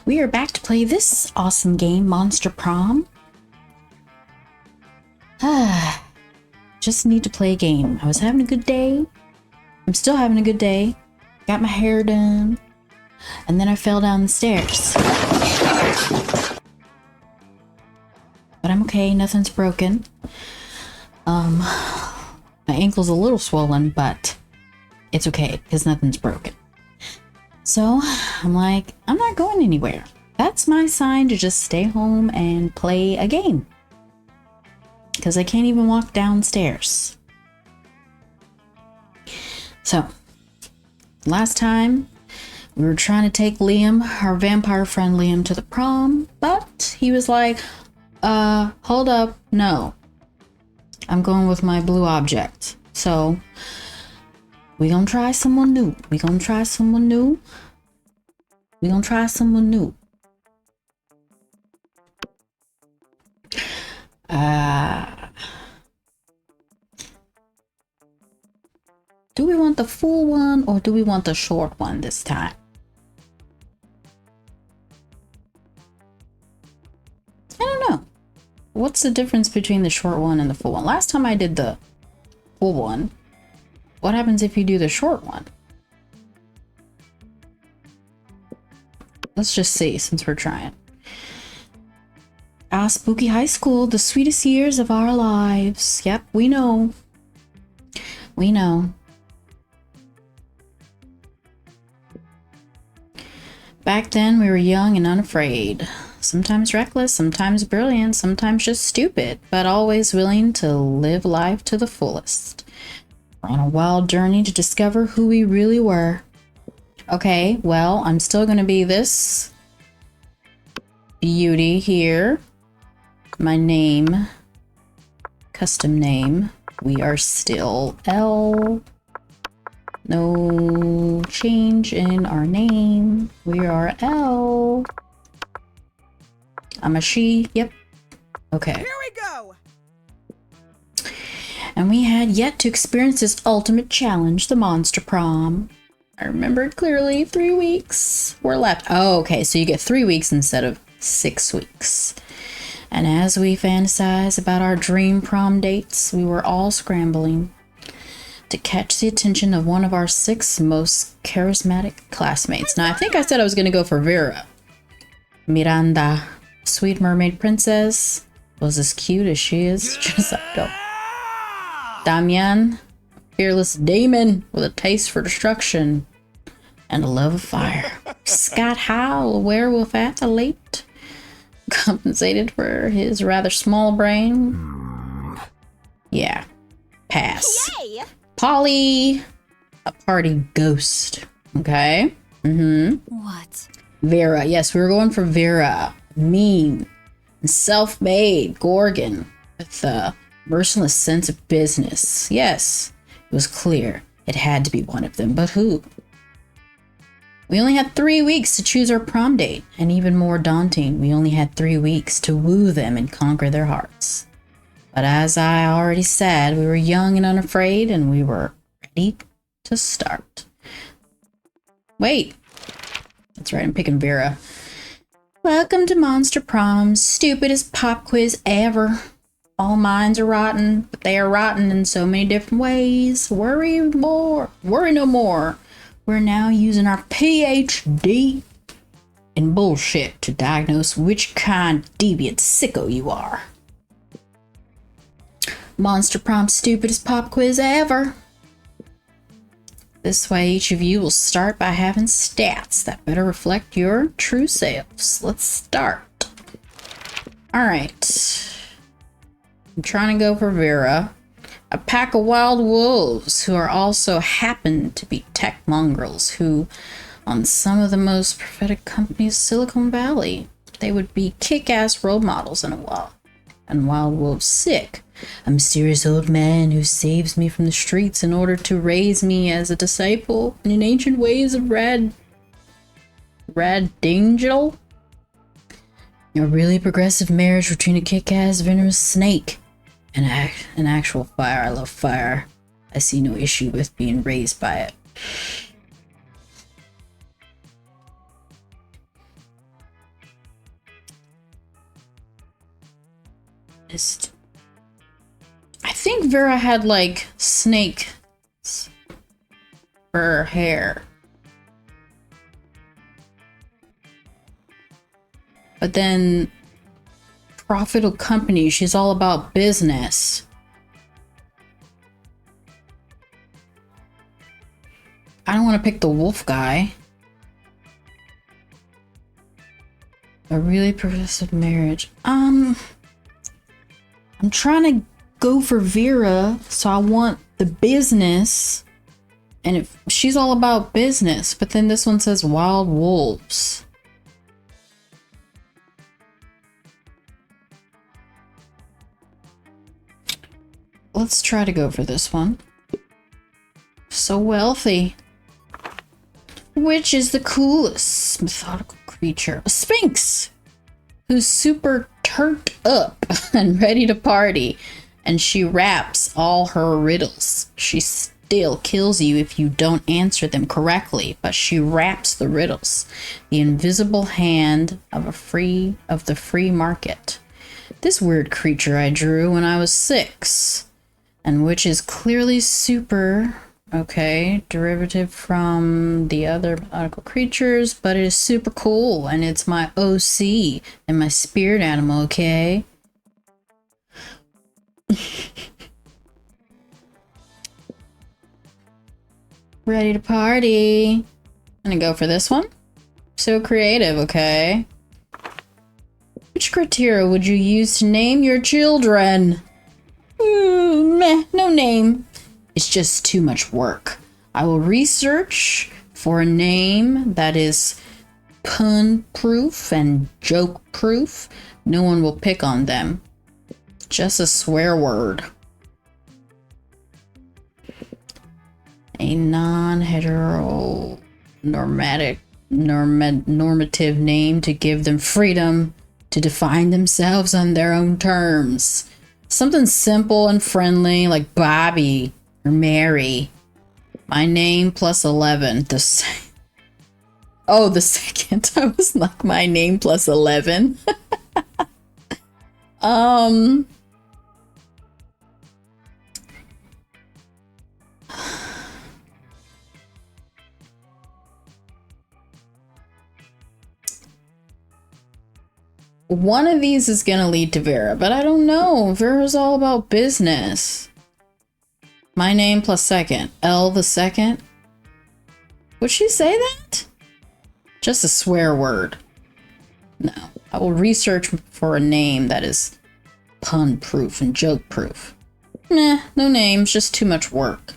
We are back to play this awesome game, Monster Prom. Just need to play a game. I was having a good day. I'm still having a good day. Got my hair done. And then I fell down the stairs. But I'm okay, nothing's broken. My ankle's a little swollen, but it's okay, because nothing's broken. So, I'm like, I'm not going anywhere. That's my sign to just stay home and play a game. Because I can't even walk downstairs. So, last time, we were trying to take Liam, our vampire friend Liam, to the prom, but he was like, hold up, no. I'm going with my blue object. So, we gonna try someone new. We gonna try someone new. We gonna try someone new. Do we want the full one or do we want the short one this time? I don't know. What's the difference between the short one and the full one? Last time I did the full one. What happens if you do the short one? Let's just see since we're trying. Spooky high school, the sweetest years of our lives. Yep, we know. We know. Back then, we were young and unafraid. Sometimes reckless, sometimes brilliant, sometimes just stupid, but always willing to live life to the fullest. We're on a wild journey to discover who we really were. Okay, well, I'm still gonna be this beauty here. My name, custom name, we are still L. No change in our name. We are L. I'm a she. Yep. Okay. Here we go. And we had yet to experience this ultimate challenge, the Monster Prom. I remember it clearly. 3 weeks were left. Oh, okay. So you get 3 weeks instead of 6 weeks. And as we fantasize about our dream prom dates, we were all scrambling to catch the attention of one of our 6 most charismatic classmates. Now, I think I said I was going to go for Vera. Miranda, sweet mermaid princess, was as cute as she is. Just like go. Damian, fearless demon with a taste for destruction and a love of fire. Scott Howell, a werewolf athlete, compensated for his rather small brain. Yeah, pass. Yay! Polly, a party ghost. Okay. What? Vera, yes, we were going for Vera. Mean and self-made Gorgon with a merciless sense of business. Yes, it was clear it had to be one of them, but who? We only had 3 weeks to choose our prom date, and even more daunting, we only had 3 weeks to woo them and conquer their hearts. But as I already said, we were young and unafraid, and we were ready to start. Wait. That's right, I'm picking Vera. Welcome to Monster Prom's stupidest pop quiz ever. All minds are rotten, but they are rotten in so many different ways. Worry no more. We're now using our PhD in bullshit to diagnose which kind of deviant sicko you are. Monster Prom's stupidest pop quiz ever. This way, each of you will start by having stats that better reflect your true selves. Let's start. Alright. I'm trying to go for Vera. A pack of wild wolves who are also happen to be tech mongrels who, on some of the most prophetic companies of Silicon Valley, they would be kick-ass role models in a while. And Wild Wolf Sick, a mysterious old man who saves me from the streets in order to raise me as a disciple in ancient ways of Radingel. A really progressive marriage between a kick-ass venomous snake and an actual fire. I love fire. I see no issue with being raised by it. I think Vera had like snake for her hair. But then profitable company, she's all about business. I don't want to pick the wolf guy. A really progressive marriage. I'm trying to go for Vera, so I want the business. And if she's all about business, but then this one says wild wolves. Let's try to go for this one. So wealthy. Which is the coolest methodical creature? A sphinx, who's super turned up and ready to party. And she raps all her riddles. She still kills you if you don't answer them correctly, but she raps the riddles. The invisible hand of the free market. This weird creature I drew when I was 6. And which is clearly super, okay, derivative from the other methodical creatures, but it is super cool, and it's my OC and my spirit animal, okay? Ready to party. I'm gonna go for this one. So creative, okay? Which criteria would you use to name your children? Meh, no name. It's just too much work. I will research for a name that is pun-proof and joke-proof. No one will pick on them. Just a swear word. A normative name to give them freedom to define themselves on their own terms. Something simple and friendly like Bobby or Mary. My name plus 11. The second. I was like, my name plus 11. One of these is gonna lead to Vera, but I don't know. Vera's all about business. My name plus second. L the second. Would she say that? Just a swear word. No. I will research for a name that is pun-proof and joke-proof. Meh, no names, just too much work.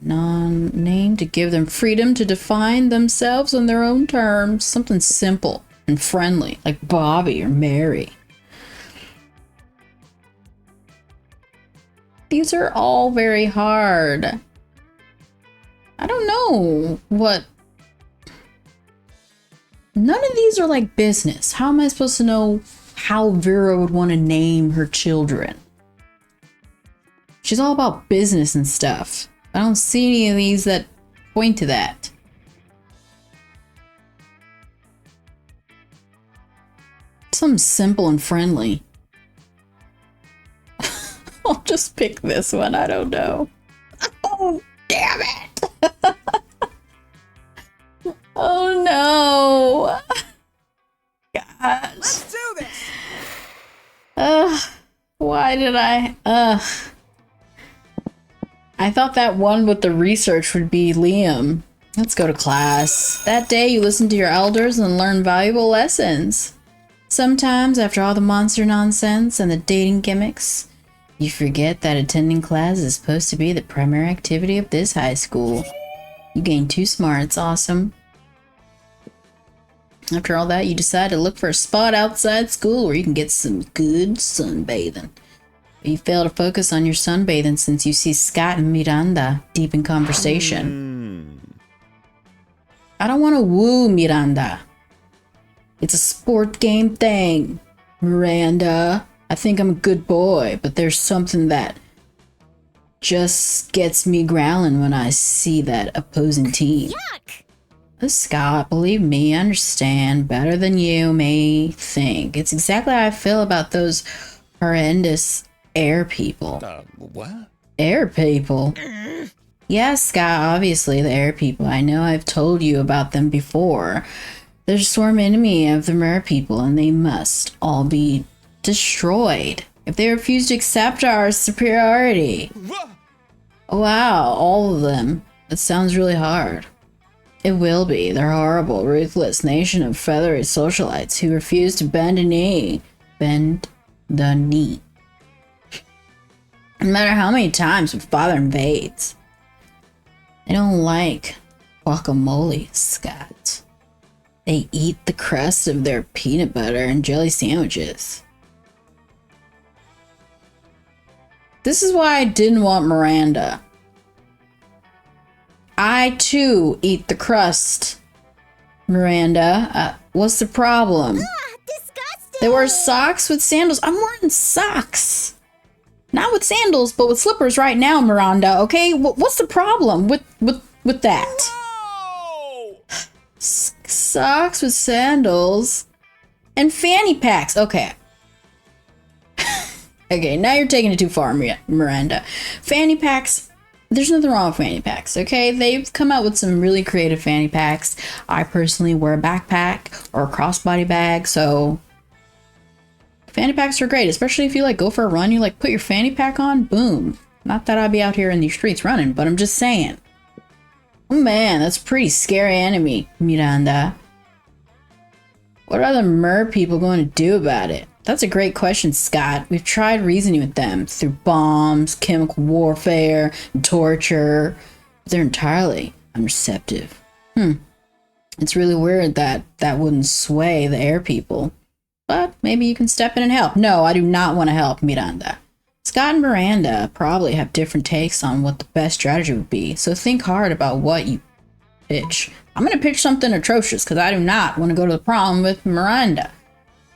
Non-name to give them freedom to define themselves on their own terms. Something simple and friendly, like Bobby or Mary. These are all very hard. I don't know what... None of these are like business. How am I supposed to know how Vera would want to name her children? She's all about business and stuff. I don't see any of these that point to that. Something simple and friendly. I'll just pick this one. I don't know. Oh, damn it. Oh, no. Gosh. Let's do this. Why did I... I thought that one with the research would be Liam. Let's go to class. That day you listen to your elders and learn valuable lessons. Sometimes, after all the monster nonsense and the dating gimmicks, you forget that attending class is supposed to be the primary activity of this high school. You gain 2 smarts, awesome. After all that, you decide to look for a spot outside school where you can get some good sunbathing. But you fail to focus on your sunbathing since you see Scott and Miranda deep in conversation. I don't want to woo Miranda. It's a sport game thing. Miranda, I think I'm a good boy, but there's something that just gets me growling when I see that opposing team. Yuck! Scott, believe me, I understand better than you may think. It's exactly how I feel about those horrendous air people. What? Air people? Yeah, Scott, obviously the air people. I know I've told you about them before. They're a sworn enemy of the mer people, and they must all be destroyed if they refuse to accept our superiority. Wow, all of them. It sounds really hard. It will be. They're a horrible, ruthless nation of feathery socialites who refuse to bend a knee. Bend the knee. No matter how many times my father invades. They don't like guacamole, Scott. They eat the crust of their peanut butter and jelly sandwiches. This is why I didn't want Miranda. I too eat the crust, Miranda. What's the problem? Disgusting! They wear socks with sandals. I'm wearing socks. Not with sandals, but with slippers right now, Miranda, okay? What's the problem with that? No! Socks with sandals and fanny packs. Okay. Okay, now you're taking it too far, Miranda. Fanny packs, there's nothing wrong with fanny packs, okay? They've come out with some really creative fanny packs. I personally wear a backpack or a crossbody bag, so fanny packs are great, especially if you like go for a run, you like put your fanny pack on, boom. Not that I'd be out here in these streets running, but I'm just saying. Oh man, that's a pretty scary enemy, Miranda. What are the mer people going to do about it? That's a great question, Scott. We've tried reasoning with them through bombs, chemical warfare, and torture. But they're entirely unreceptive. It's really weird that wouldn't sway the air people. But maybe you can step in and help. No, I do not want to help, Miranda. Scott and Miranda probably have different takes on what the best strategy would be, so think hard about what you pitch. I'm going to pitch something atrocious because I do not want to go to the prom with Miranda.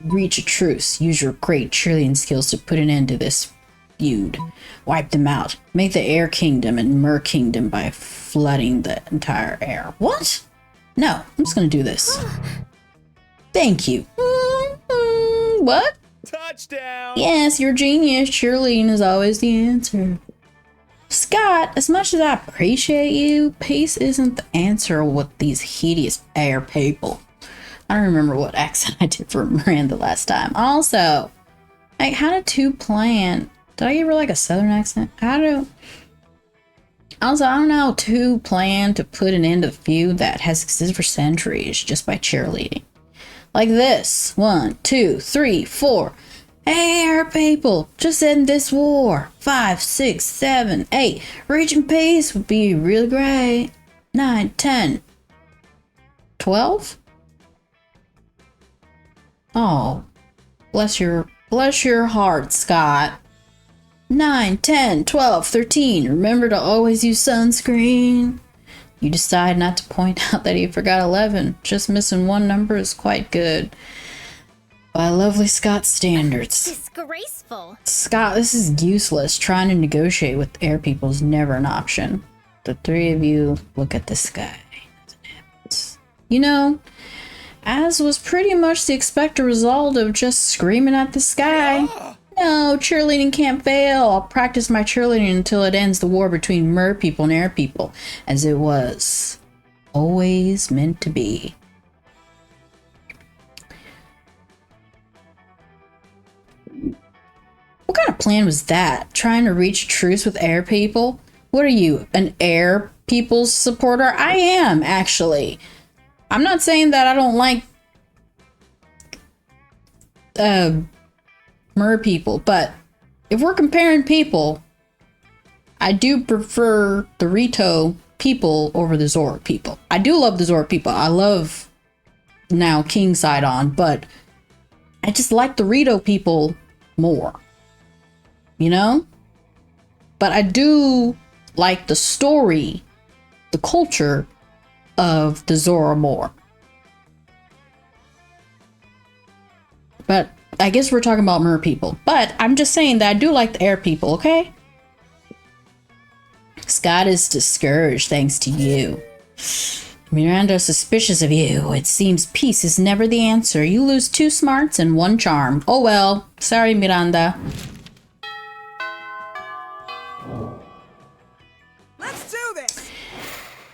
Reach a truce. Use your great cheerleading skills to put an end to this feud. Wipe them out. Make the air kingdom and mer kingdom by flooding the entire air. What? No, I'm just going to do this. Thank you. What? Touchdown! Yes, you're a genius. Cheerleading is always the answer. Scott, as much as I appreciate you, peace isn't the answer with these hideous air people. I don't remember what accent I did for Miranda last time. Also, like, how did two plan? Did I give her like a southern accent? Also, I don't know how two plan to put an end to the feud that has existed for centuries just by cheerleading. Like this. 1, 2, 3, 4. Hey, air people, just end this war. 5, 6, 7, 8. Reaching peace would be really great. 9, 10, 12. Oh, bless your heart, Scott. 9, 10, 12, 13. Remember to always use sunscreen. You decide not to point out that you forgot 11. Just missing one number is quite good. By lovely Scott standards. Disgraceful. Scott, this is useless. Trying to negotiate with air people is never an option. The three of you look at the sky. You know, as was pretty much the expected result of just screaming at the sky. No, cheerleading can't fail. I'll practice my cheerleading until it ends the war between mer people and air people, as it was always meant to be. What kind of plan was that? Trying to reach a truce with air people? What are you, an air people's supporter? I am, actually. I'm not saying that I don't like mer people, but if we're comparing people, I do prefer the Rito people over the Zork people. I do love the Zork people. I love now King Sidon, but I just like the Rito people more. You know? But I do like the story, the culture of the Zora more. But I guess we're talking about mer people. But I'm just saying that I do like the air people, okay? Scott is discouraged thanks to you. Miranda's suspicious of you. It seems peace is never the answer. You lose 2 smarts and 1 charm. Oh well. Sorry, Miranda. Let's do this.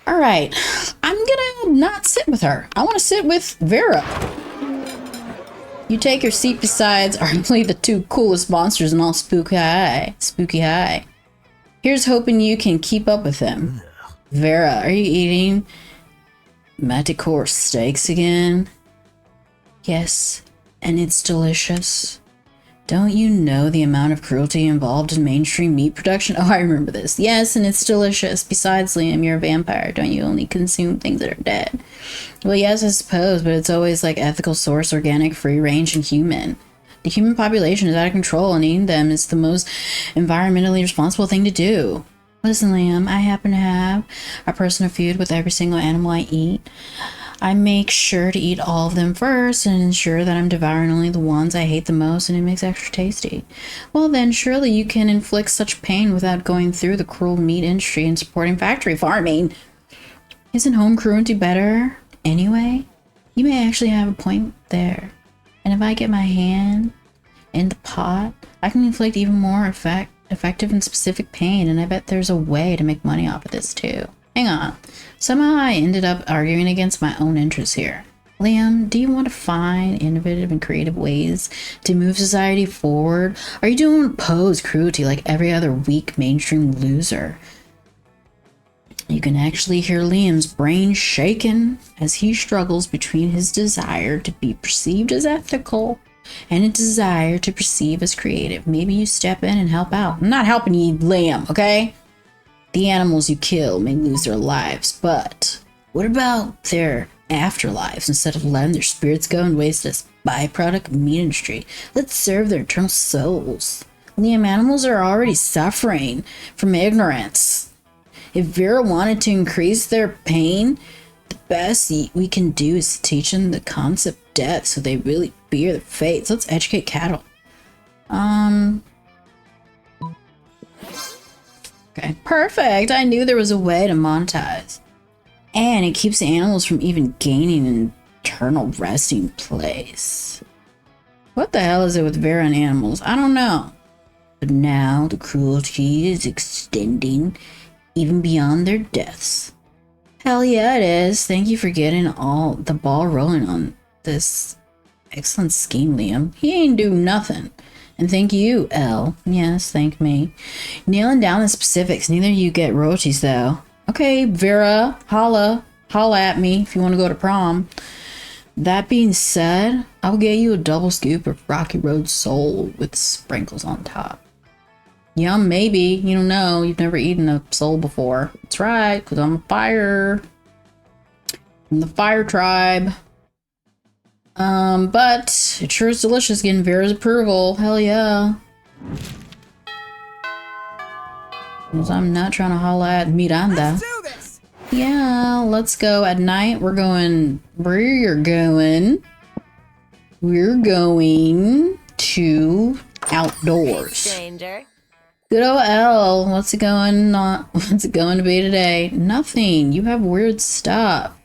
Alright. I'm gonna not sit with her. I want to sit with Vera. You take your seat besides arguably the 2 coolest monsters in all Spooky High. Spooky High. Here's hoping you can keep up with them. Vera, are you eating Manticore steaks again? Yes, and it's delicious. Don't you know the amount of cruelty involved in mainstream meat production? Oh, I remember this. Yes, and it's delicious. Besides, Liam, you're a vampire. Don't you only consume things that are dead? Well, yes, I suppose, but it's always like ethical source, organic, free range, and human. The human population is out of control, and eating them is the most environmentally responsible thing to do. Listen, Liam, I happen to have a personal feud with every single animal I eat. I make sure to eat all of them first and ensure that I'm devouring only the ones I hate the most, and it makes extra tasty. Well then, surely you can inflict such pain without going through the cruel meat industry and supporting factory farming. Isn't home cruelty better anyway? You may actually have a point there. And if I get my hand in the pot, I can inflict even more effective and specific pain, and I bet there's a way to make money off of this too. Hang on. Somehow I ended up arguing against my own interests here. Liam, do you want to find innovative and creative ways to move society forward? Or are you doing oppose cruelty like every other weak mainstream loser? You can actually hear Liam's brain shaking as he struggles between his desire to be perceived as ethical and a desire to perceive as creative. Maybe you step in and help out. I'm not helping you, Liam, okay? The animals you kill may lose their lives, but what about their afterlives instead of letting their spirits go and waste as byproduct of meat industry? Let's serve their eternal souls. Liam, animals are already suffering from ignorance. If Vera wanted to increase their pain, the best we can do is to teach them the concept of death so they really fear their fates. Let's educate cattle. Okay, perfect. I knew there was a way to monetize. And it keeps the animals from even gaining an eternal resting place. What the hell is it with Vera and animals? I don't know. But now the cruelty is extending even beyond their deaths. Hell yeah, it is. Thank you for getting all the ball rolling on this excellent scheme, Liam. He ain't do nothing. And thank you, Elle. Yes, thank me. Nailing down the specifics. Neither of you get royalties, though. Okay, Vera, holla at me if you want to go to prom. That being said, I'll get you a double scoop of Rocky Road Soul with sprinkles on top. Yum, maybe. You don't know. You've never eaten a soul before. That's right, because I'm a fire. I'm the fire tribe. But it sure is delicious getting Vera's approval. Hell yeah. Because I'm not trying to holla at Miranda. Let's do this. Yeah, let's go at night. We're going to outdoors. Stranger. Good old L. What's it going to be today? Nothing. You have weird stuff.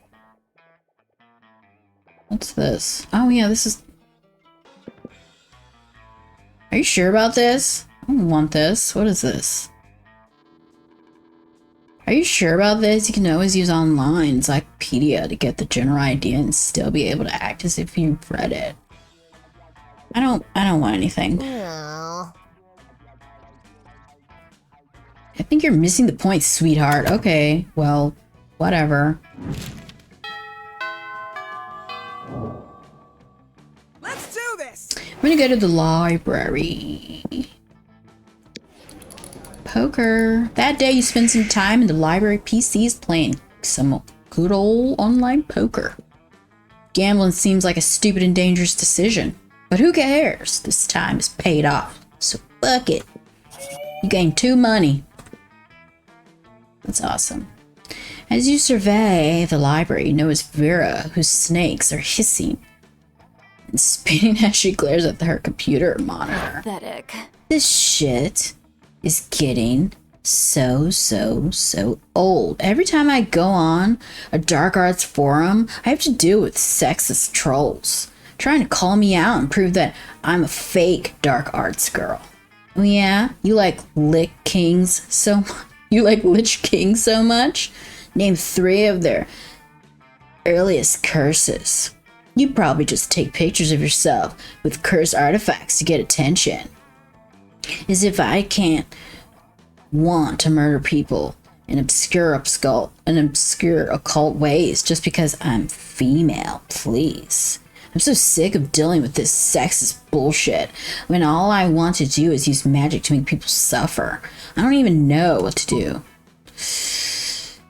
What's this? Oh yeah, this is... Are you sure about this? I don't want this. What is this? Are you sure about this? You can always use online encyclopedia to get the general idea and still be able to act as if you've read it. I don't want anything. Oh. I think you're missing the point, sweetheart. Okay, well, whatever. Let's do this. I'm gonna go to the library. Poker. That day you spend some time in the library PCs playing some good old online poker. Gambling seems like a stupid and dangerous decision, but who cares? This time is paid off, so fuck it. You gain 2 money. That's awesome. As you survey the library, you notice Vera, whose snakes are hissing and spinning as she glares at her computer monitor. Pathetic. This shit is getting so old. Every time I go on a dark arts forum, I have to deal with sexist trolls trying to call me out and prove that I'm a fake dark arts girl. Oh yeah, you like Lich Kings so much? You like Lich Kings so much? Name 3 of their earliest curses. You probably just take pictures of yourself with cursed artifacts to get attention. As if I can't want to murder people in obscure occult ways just because I'm female, please. I'm so sick of dealing with this sexist bullshit when all I want to do is use magic to make people suffer. I don't even know what to do.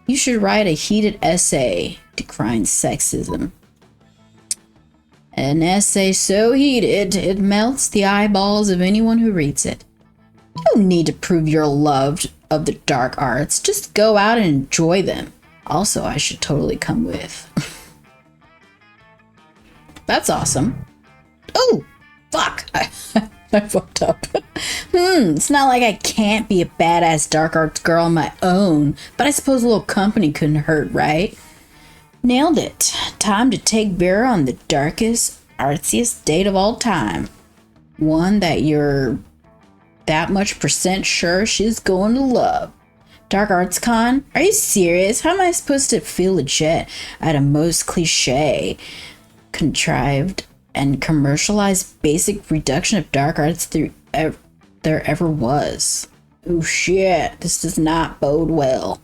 You should write a heated essay decrying sexism. An essay so heated it melts the eyeballs of anyone who reads it. You don't need to prove you're loved of the dark arts. Just go out and enjoy them. Also, I should totally come with. That's awesome. Oh, fuck. I fucked up. It's not like I can't be a badass dark arts girl on my own, but I suppose a little company couldn't hurt, right? Nailed it. Time to take Vera on the darkest, artsiest date of all time. One that you're that much % sure she's going to love. Dark Arts Con? Are you serious? How am I supposed to feel legit at a most cliche, contrived, and commercialized basic reduction of dark arts there ever was? Oh shit, this does not bode well.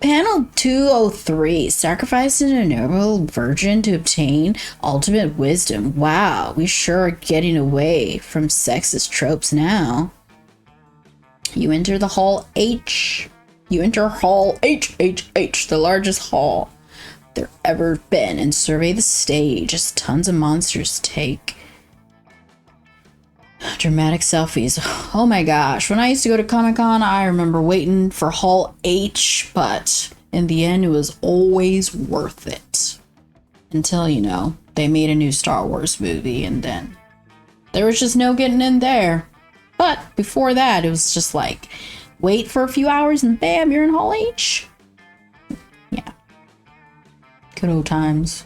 Panel 203, sacrificing a noble virgin to obtain ultimate wisdom. Wow, we sure are getting away from sexist tropes now. You enter the Hall H. You enter Hall H, the largest hall there ever been, and survey the stage as tons of monsters take dramatic selfies. Oh my gosh, when I used to go to Comic-Con, I remember waiting for Hall H, but in the end, it was always worth it. Until, you know, they made a new Star Wars movie, and then there was just no getting in there. But before that, it was just like, wait for a few hours and bam, you're in Hall H. Yeah. Good old times.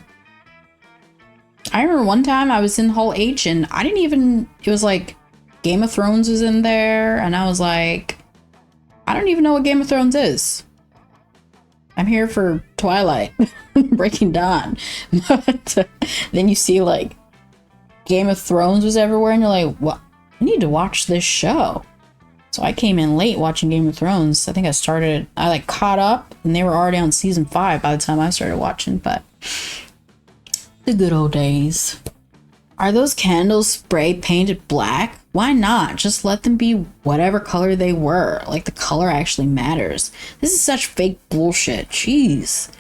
I remember one time I was in Hall H and I didn't even, it was like Game of Thrones was in there, and I was like, I don't even know what Game of Thrones is. I'm here for Twilight, Breaking Dawn. But then you see like Game of Thrones was everywhere, and you're like, what? I need to watch this show. So I came in late watching Game of Thrones. I think I like caught up, and they were already on season 5 by the time I started watching, but the good old days. Are those candles spray painted black? Why not? Just let them be whatever color they were. Like, the color actually matters. This is such fake bullshit. Jeez.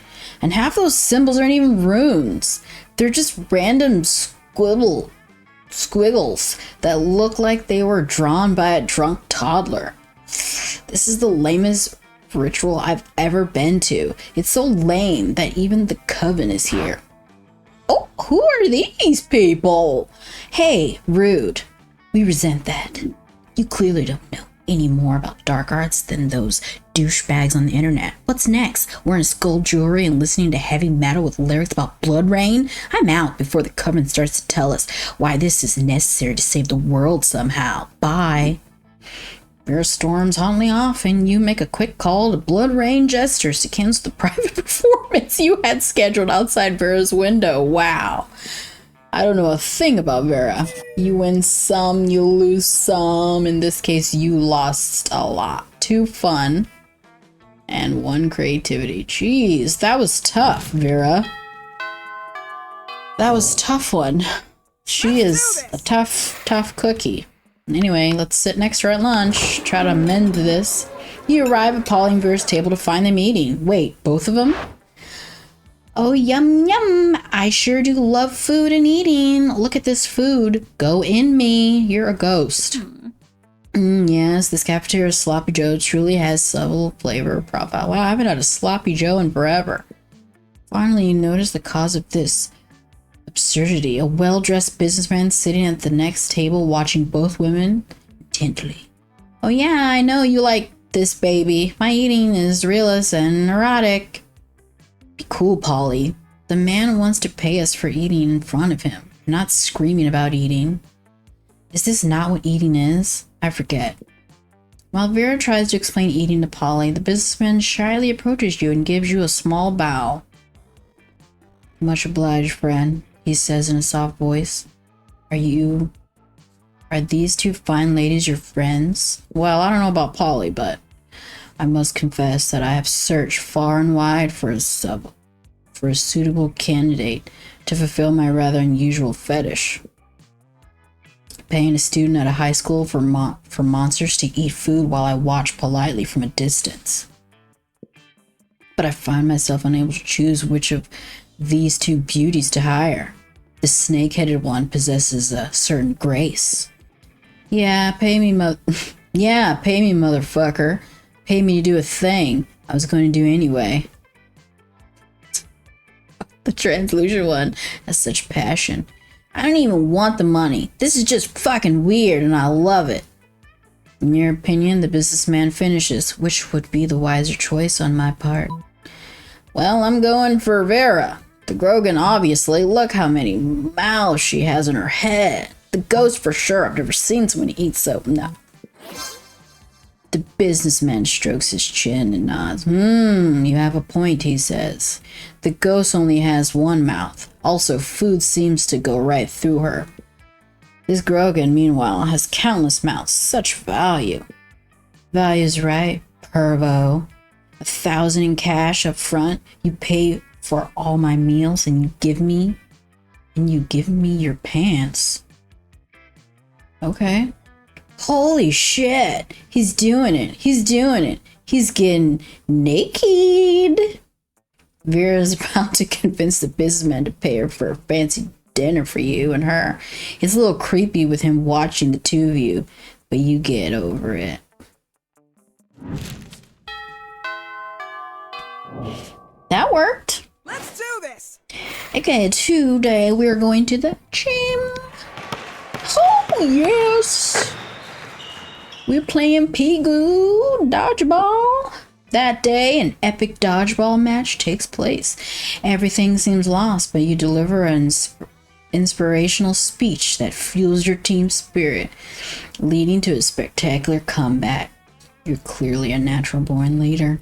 And half those symbols aren't even runes. They're just random squiggles that look like they were drawn by a drunk toddler. This is the lamest ritual I've ever been to. It's so lame that even the coven is here. Oh, who are these people? Hey, rude. We resent that. You clearly don't know any more about dark arts than those douchebags on the internet. What's next? Wearing skull jewelry and listening to heavy metal with lyrics about blood rain? I'm out before the coven starts to tell us why this is necessary to save the world somehow. Bye. Vera storms hotly off, and you make a quick call to Blood Rain Jesters to cancel the private performance you had scheduled outside Vera's window. Wow. I don't know a thing about Vera. You win some, you lose some. In this case, you lost a lot. 2 fun and 1 creativity. Jeez, that was tough, Vera. That was a tough one. She is a tough cookie. Anyway, let's sit next to her at lunch, try to amend this. You arrive at Pauline Vera's table to find them eating. Wait, both of them? Oh, yum yum. I sure do love food and eating. Look at this food. Go in me. You're a ghost. Yes, this cafeteria's Sloppy Joe truly has subtle flavor profile. Wow, I haven't had a Sloppy Joe in forever. Finally, you notice the cause of this absurdity. A well-dressed businessman sitting at the next table watching both women intently. Oh yeah, I know you like this baby. My eating is realist and neurotic. Be cool, Polly. The man wants to pay us for eating in front of him, not screaming about eating. Is this not what eating is? I forget. While Vera tries to explain eating to Polly, the businessman shyly approaches you and gives you a small bow. Much obliged, friend, he says in a soft voice. Are these two fine ladies your friends? Well, I don't know about Polly, but I must confess that I have searched far and wide for a suitable candidate to fulfill my rather unusual fetish. Paying a student at a high school for monsters to eat food while I watch politely from a distance. But I find myself unable to choose which of these two beauties to hire. The snake-headed one possesses a certain grace. Yeah, pay me, motherfucker. Pay me to do a thing I was going to do anyway. The translucent one has such passion. I don't even want the money. This is just fucking weird and I love it. In your opinion, the businessman finishes. Which would be the wiser choice on my part? Well, I'm going for Vera. The Grogan, obviously. Look how many mouths she has in her head. The ghost for sure. I've never seen someone eat so. No. The businessman strokes his chin and nods. You have a point, he says. The ghost only has one mouth. Also, food seems to go right through her. This Grogan, meanwhile, has countless mouths. Such value. Value's right, pervo. 1,000 in cash up front. You pay for all my meals and you give me your pants. Okay. Holy shit. He's doing it. He's getting naked. Vera's about to convince the businessman to pay her for a fancy dinner for you and her. It's a little creepy with him watching the two of you, but you get over it. That worked. Let's do this. Okay, today we're going to the gym. Oh, yes. We're playing Pigoo dodgeball. That day, an epic dodgeball match takes place. Everything seems lost, but you deliver an inspirational speech that fuels your team's spirit, leading to a spectacular comeback. You're clearly a natural-born leader.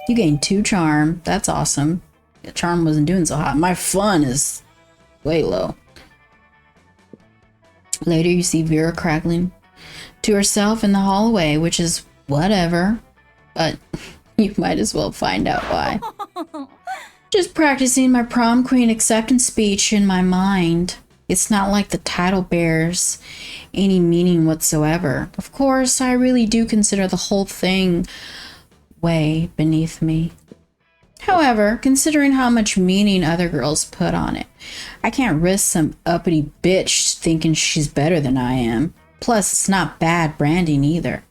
You gain 2 charm. That's awesome. The charm wasn't doing so hot. My fun is way low. Later, you see Vera crackling to herself in the hallway, which is whatever, but you might as well find out why. Just practicing my prom queen acceptance speech in my mind. It's not like the title bears any meaning whatsoever. Of course, I really do consider the whole thing way beneath me. However, considering how much meaning other girls put on it, I can't risk some uppity bitch thinking she's better than I am. Plus, it's not bad branding either.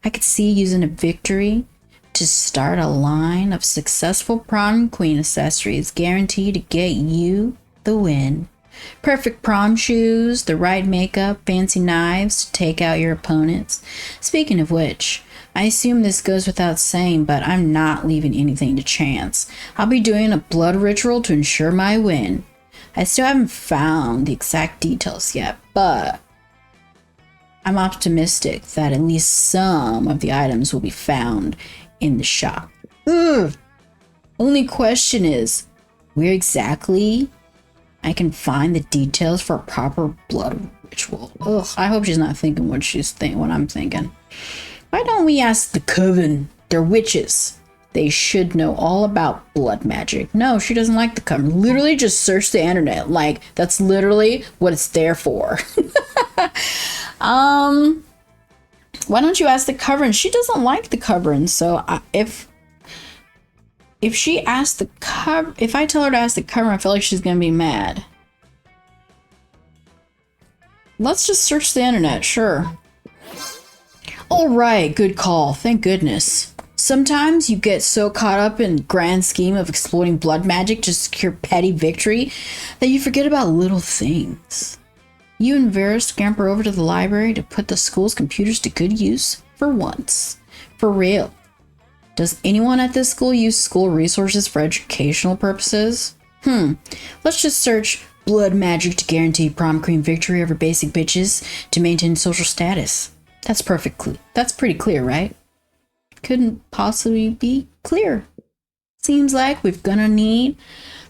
I could see using a victory to start a line of successful prom queen accessories guaranteed to get you the win. Perfect prom shoes, the right makeup, fancy knives to take out your opponents. Speaking of which, I assume this goes without saying, but I'm not leaving anything to chance. I'll be doing a blood ritual to ensure my win. I still haven't found the exact details yet, but I'm optimistic that at least some of the items will be found in the shop. Ugh. Only question is, where exactly I can find the details for a proper blood ritual. Ugh, I hope she's not thinking what I'm thinking. Why don't we ask the coven? They're witches. They should know all about blood magic. No, she doesn't like the coven. Literally just search the internet. Like, that's literally what it's there for. Why don't you ask the coven? She doesn't like the coven, so if I tell her to ask the coven, I feel like she's gonna be mad. Let's just search the internet, sure. Alright, good call, thank goodness. Sometimes you get so caught up in the grand scheme of exploiting blood magic to secure petty victory that you forget about little things. You and Vera scamper over to the library to put the school's computers to good use for once. For real. Does anyone at this school use school resources for educational purposes? Let's just search blood magic to guarantee prom queen victory over basic bitches to maintain social status. That's that's pretty clear, right? Couldn't possibly be clear. Seems like we're gonna need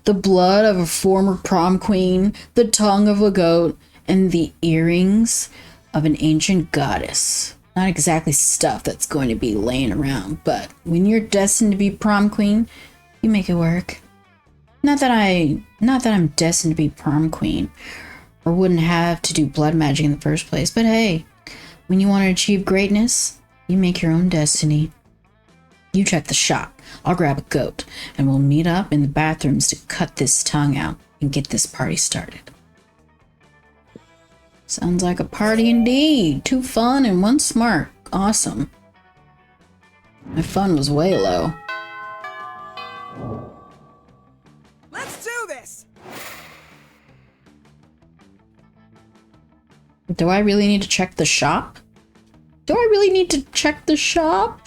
the blood of a former prom queen, the tongue of a goat, and the earrings of an ancient goddess. Not exactly stuff that's going to be laying around, but when you're destined to be prom queen, you make it work. Not that I'm destined to be prom queen, or wouldn't have to do blood magic in the first place, but hey, when you want to achieve greatness, you make your own destiny. You check the shop, I'll grab a goat, and we'll meet up in the bathrooms to cut this tongue out and get this party started. Sounds like a party indeed. 2 fun and 1 smart. Awesome. My fun was way low. Let's do this. Do I really need to check the shop? Do I really need to check the shop?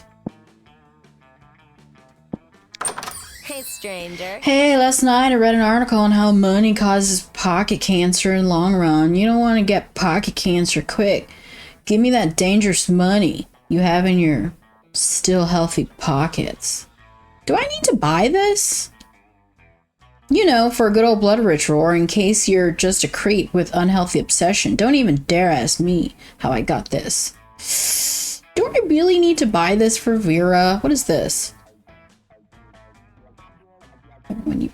Hey, stranger. Hey, last night I read an article on how money causes pocket cancer in the long run. You don't want to get pocket cancer quick. Give me that dangerous money you have in your still healthy pockets. Do I need to buy this? You know, for a good old blood ritual, or in case you're just a creep with unhealthy obsession. Don't even dare ask me how I got this. Do I really need to buy this for Vera? What is this? When you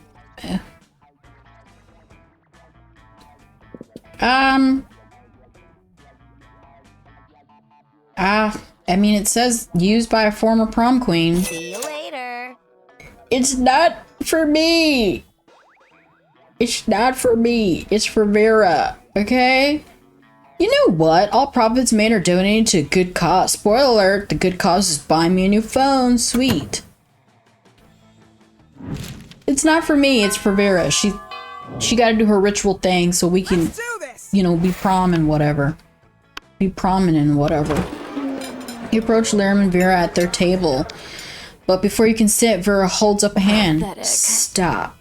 I mean, it says used by a former prom queen. See you later. It's not for me. It's not for me. It's for Vera, okay? You know what? All profits made are donated to a good cause. Spoiler alert, the good cause is buying me a new phone. Sweet. It's not for me, it's for Vera. She gotta do her ritual thing so we can, Let's do this. you know, be prominent, whatever. Be prominent, whatever. You approach Liam and Vera at their table. But before you can sit, Vera holds up a hand. Pathetic. Stop.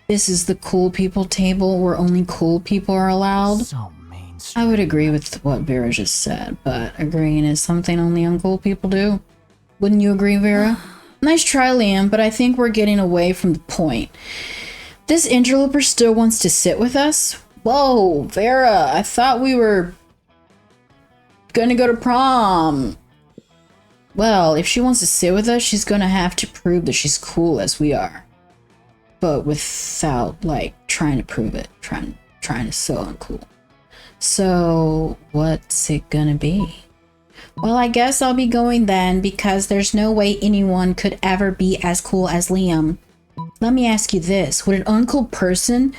This is the cool people table where only cool people are allowed. So mainstream. I would agree with what Vera just said, but agreeing is something only uncool people do. Wouldn't you agree, Vera? Nice try, Liam, but I think we're getting away from the point. This interloper still wants to sit with us? Whoa, Vera, I thought we were gonna go to prom. Well, if she wants to sit with us, she's gonna have to prove that she's cool as we are. But without, like, trying to prove it. Trying to so uncool. So, what's it gonna be? Well, I guess I'll be going then, because there's no way anyone could ever be as cool as Liam. Let me ask you this. Would an uncool person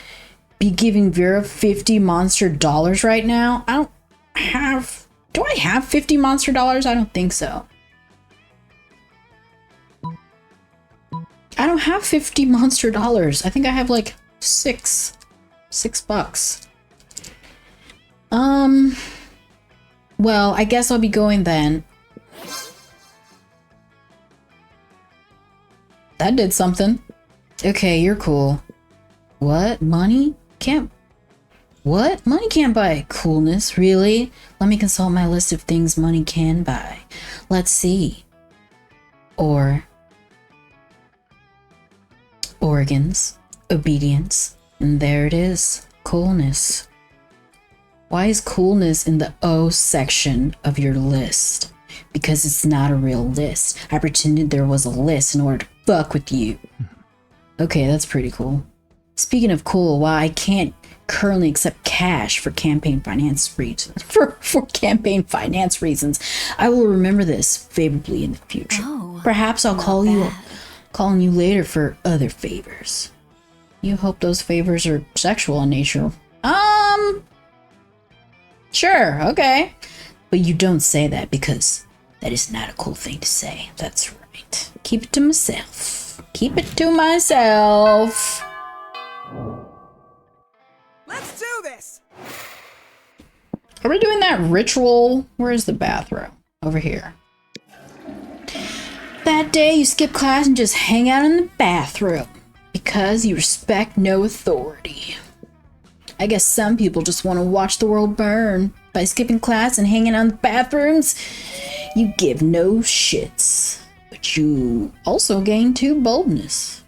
be giving Vera $50 monster dollars right now? Do I have $50 monster dollars? I don't think so. I don't have $50 monster dollars. I think I have like $6 bucks. Well, I guess I'll be going then. That did something. Okay, you're cool. What? Money? What? Money can't buy coolness, really? Let me consult my list of things money can buy. Let's see. Organs, obedience, and there it is. Coolness. Why is coolness in the O section of your list? Because it's not a real list. I pretended there was a list in order to fuck with you. Okay, that's pretty cool. Speaking of cool, why I can't currently accept cash for campaign finance reasons. For campaign finance reasons, I will remember this favorably in the future. Oh, Perhaps I'll call on you later for other favors. You hope those favors are sexual in nature. Sure, okay. But you don't say that because that is not a cool thing to say. That's right. Keep it to myself. Keep it to myself. Let's do this. Are we doing that ritual? Where is the bathroom? Over here. That day you skip class and just hang out in the bathroom because you respect no authority. I guess some people just want to watch the world burn. By skipping class and hanging out in the bathrooms, you give no shits. But you also gain 2 boldness.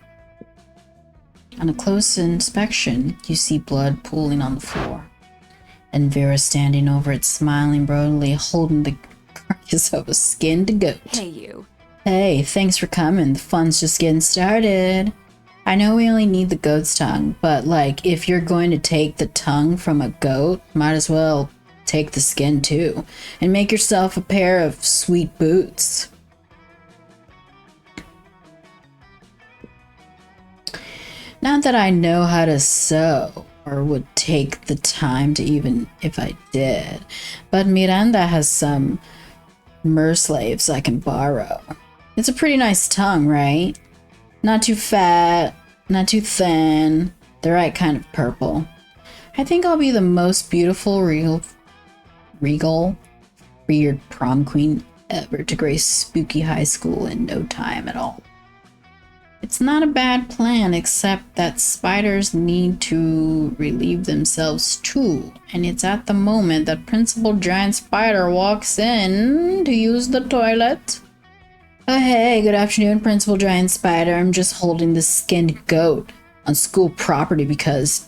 On a close inspection, you see blood pooling on the floor. And Vera standing over it, smiling broadly, holding the carcass of a skinned goat. Hey, you. Hey, thanks for coming. The fun's just getting started. I know we only need the goat's tongue, but like, if you're going to take the tongue from a goat, might as well take the skin too, and make yourself a pair of sweet boots. Not that I know how to sew, or would take the time to even if I did, but Miranda has some slaves I can borrow. It's a pretty nice tongue, right? Not too fat, not too thin, the right kind of purple. I think I'll be the most beautiful regal, weird prom queen ever to grace spooky high school in no time at all. It's not a bad plan, except that spiders need to relieve themselves too, and it's at the moment that Principal Giant Spider walks in to use the toilet. Oh hey, good afternoon, Principal Giant Spider. I'm just holding this skinned goat on school property because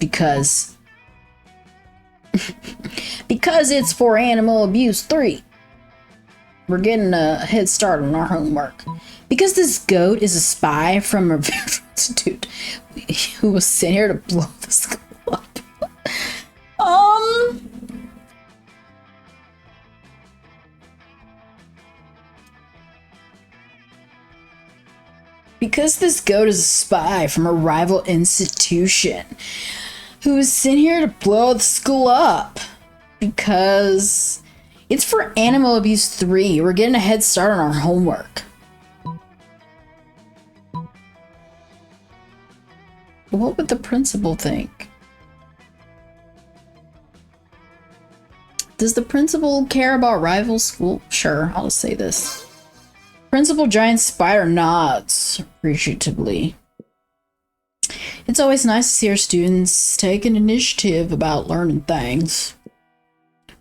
it's for Animal Abuse 3. We're getting a head start on our homework. Because this goat is a spy from a dude who was sent here to blow the school up. Because this goat is a spy from a rival institution who was sent here to blow the school up. Because it's for Animal Abuse 3. We're getting a head start on our homework. What would the principal think? Does the principal care about rival school? Sure, I'll just say this. Principal Giant Spider nods appreciatively. It's always nice to see our students take an initiative about learning things.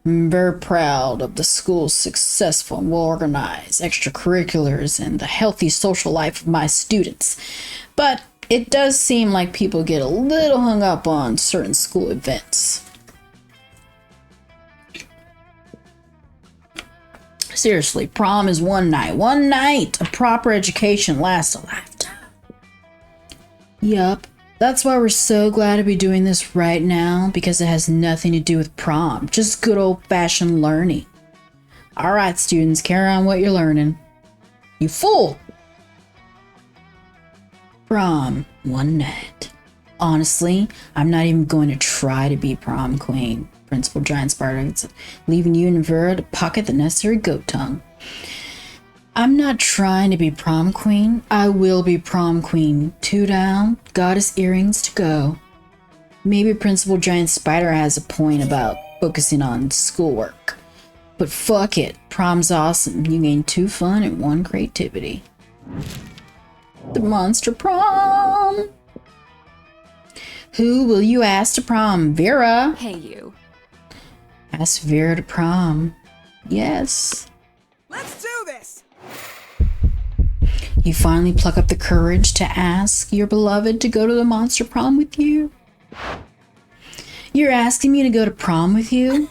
I'm very proud of the school's successful and well-organized extracurriculars and the healthy social life of my students. But it does seem like people get a little hung up on certain school events. Seriously, prom is one night. One night! A proper education lasts a lifetime. Yup. That's why we're so glad to be doing this right now, because it has nothing to do with prom. Just good old-fashioned learning. Alright, students, carry on what you're learning. You fool! Prom, one night. Honestly, I'm not even going to try to be prom queen. Principal Giant Spider, leaving you and Vera to pocket the necessary goat tongue. I'm not trying to be prom queen. I will be prom queen. 2 down, goddess earrings to go. Maybe Principal Giant Spider has a point about focusing on schoolwork. But fuck it, prom's awesome. You gain 2 fun and 1 creativity. The Monster Prom! Who will you ask to prom? Vera! Hey, you. Ask Vera to prom. Yes. Let's do this! You finally pluck up the courage to ask your beloved to go to the Monster Prom with you? You're asking me to go to prom with you?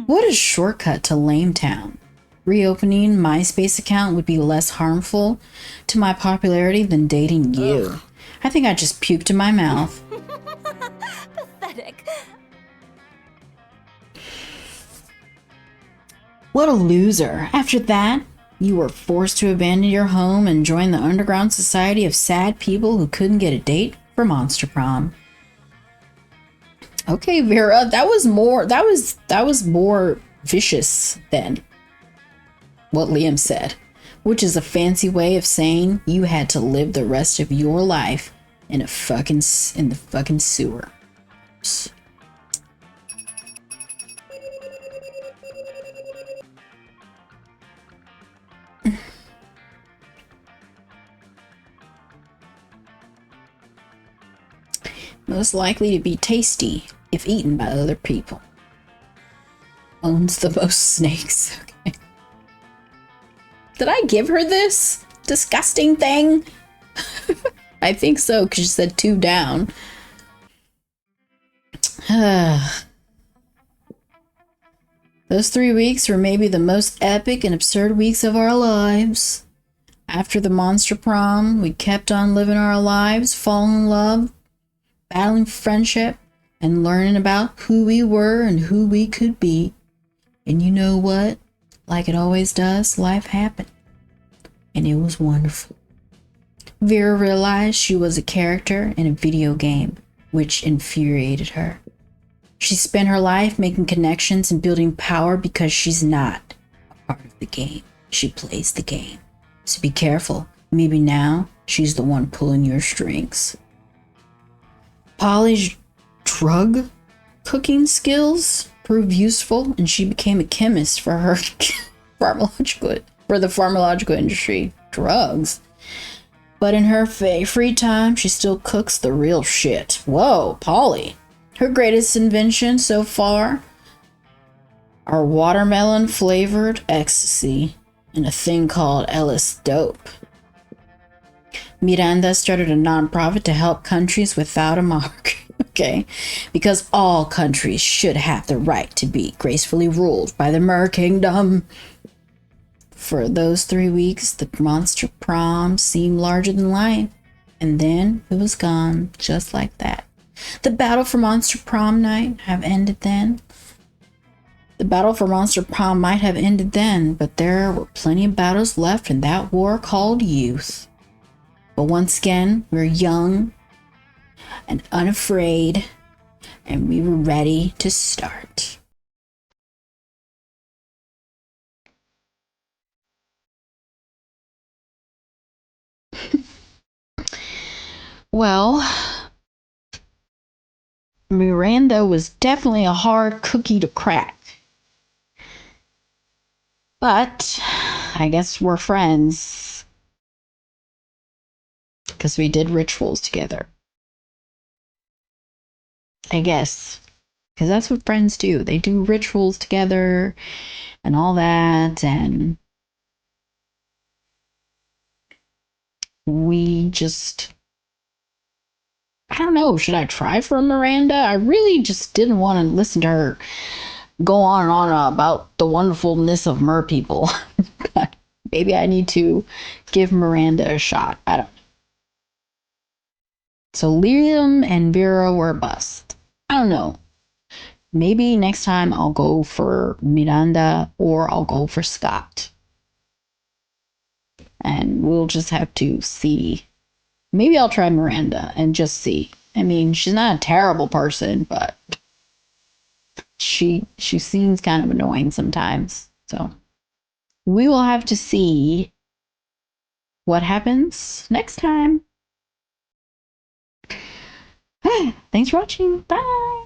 What a shortcut to Lame Town. Reopening MySpace account would be less harmful to my popularity than dating you. Ugh. I think I just puked in my mouth. Pathetic. What a loser. After that, you were forced to abandon your home and join the underground society of sad people who couldn't get a date for Monster Prom. Okay, Vera, that was more vicious than what Liam said, which is a fancy way of saying you had to live the rest of your life in the fucking sewer. Most likely to be tasty if eaten by other people. Owns the most snakes. Okay. Did I give her this disgusting thing? I think so, because she said 2 down. Those 3 weeks were maybe the most epic and absurd weeks of our lives. After the Monster Prom, we kept on living our lives, falling in love, battling for friendship, and learning about who we were and who we could be. And you know what? Like it always does, life happened. And it was wonderful. Vera realized she was a character in a video game, which infuriated her. She spent her life making connections and building power because she's not a part of the game. She plays the game. So be careful. Maybe now she's the one pulling your strings. Polly's drug cooking skills proved useful, and she became a chemist for her the pharmacological industry. Drugs. But in her free time, she still cooks the real shit. Whoa, Polly. Her greatest invention so far are watermelon flavored ecstasy and a thing called Ellis dope. Miranda started a nonprofit to help countries without a monarch. Okay, because all countries should have the right to be gracefully ruled by the Mer Kingdom. For those 3 weeks, the Monster Prom seemed larger than life, and then it was gone, just like that. The battle for Monster Prom night have ended then. The battle for Monster Prom might have ended then, but there were plenty of battles left in that war called youth. But once again, we're young and unafraid, and we were ready to start. Well, Miranda was definitely a hard cookie to crack. But I guess we're friends because we did rituals together. I guess. Because that's what friends do. They do rituals together and all that. And we just... I don't know. Should I try for Miranda? I really just didn't want to listen to her go on and on about the wonderfulness of mer people. But maybe I need to give Miranda a shot. I don't know. So Liam and Vera were a bust. I don't know. Maybe next time I'll go for Miranda or I'll go for Scott. And we'll just have to see. Maybe I'll try Miranda and just see. I mean, she's not a terrible person, but she seems kind of annoying sometimes. So we will have to see what happens next time. Thanks for watching. Bye.